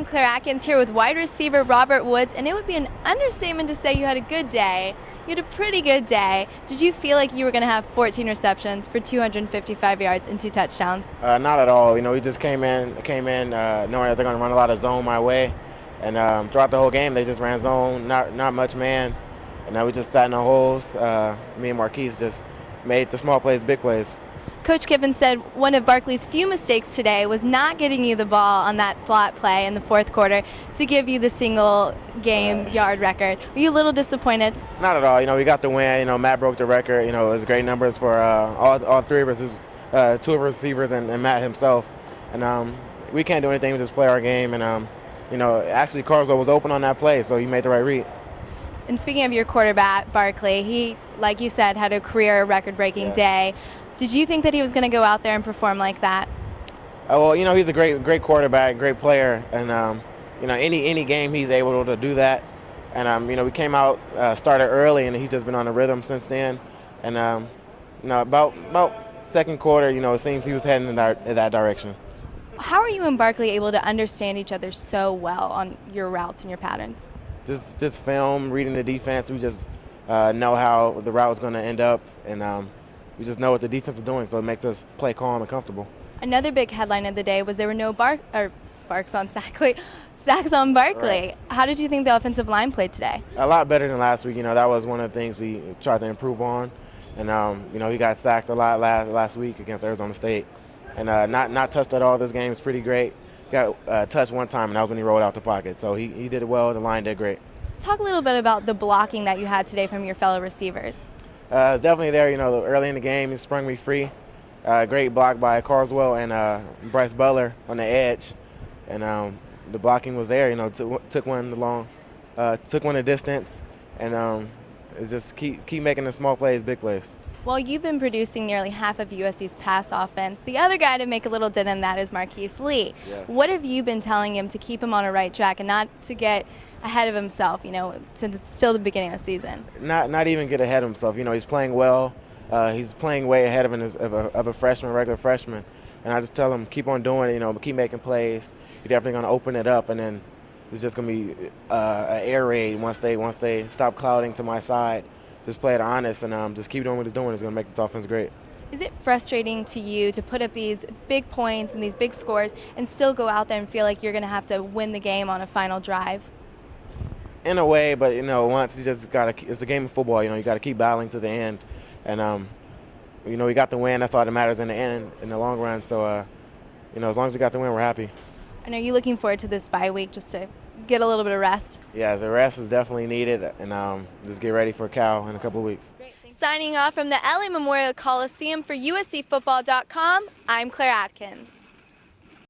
Claire Atkins here with wide receiver Robert Woods, and it would be an understatement to say you had a good day. You had a pretty good day. Did you feel like you were going to have 14 receptions for 255 yards and 2 touchdowns? Not at all. We just came in knowing that they're going to run a lot of zone my way, and throughout the whole game they just ran zone, not much man, and we just sat in the holes. Me and Marquise just made the small plays, big plays. Coach Kiffin said one of Barkley's few mistakes today was not getting you the ball on that slot play in the fourth quarter to give you the single game yard record. Were you a little disappointed? Not at all. We got the win. Matt broke the record. It was great numbers for all three of us. It was, 2 of our receivers and Matt himself. And we can't do anything. We just play our game. And actually Carswell was open on that play, so he made the right read. And speaking of your quarterback, Barkley, he, like you said, had a career record-breaking day. Did you think that he was going to go out there and perform like that? Well, he's a great quarterback, great player, and any game he's able to do that. And we came out, started early, and he's just been on a rhythm since then. And about second quarter, it seems he was heading in that direction. How are you and Barkley able to understand each other so well on your routes and your patterns? Just film, reading the defense. We just know how the route is going to end up, and we just know what the defense is doing, so it makes us play calm and comfortable. Another big headline of the day was there were no sacks on Barkley. Right. How did you think the offensive line played today? A lot better than last week. That was one of the things we tried to improve on. And he got sacked a lot last week against Arizona State, and not touched at all this game. It's pretty great. Got touched one time, and that was when he rolled out the pocket. So he did it well. The line did great. Talk a little bit about the blocking that you had today from your fellow receivers. It's definitely there. Early in the game, he sprung me free. Great block by Carswell and Bryce Butler on the edge, and the blocking was there. Took one the distance, and it's just keep making the small plays, big plays. Well, you've been producing nearly half of USC's pass offense. The other guy to make a little dent in that is Marquise Lee. Yes. What have you been telling him to keep him on a right track and not to get ahead of himself, since it's still the beginning of the season? Not even get ahead of himself. He's playing well. He's playing way ahead of a freshman, regular freshman. And I just tell him, keep on doing it, keep making plays. You're definitely going to open it up, and then it's just going to be an air raid once they stop clouding to my side. Just play it honest and just keep doing what he's doing. It's going to make this offense great. Is it frustrating to you to put up these big points and these big scores and still go out there and feel like you're going to have to win the game on a final drive? In a way, but once you just it's a game of football. You got to keep battling to the end, and we got the win. That's all that matters in the end, in the long run. So as long as we got the win, we're happy. And are you looking forward to this bye week just to get a little bit of rest? Yeah, the rest is definitely needed, and just get ready for Cal in a couple of weeks. Signing off from the LA Memorial Coliseum for USCFootball.com, I'm Claire Atkins.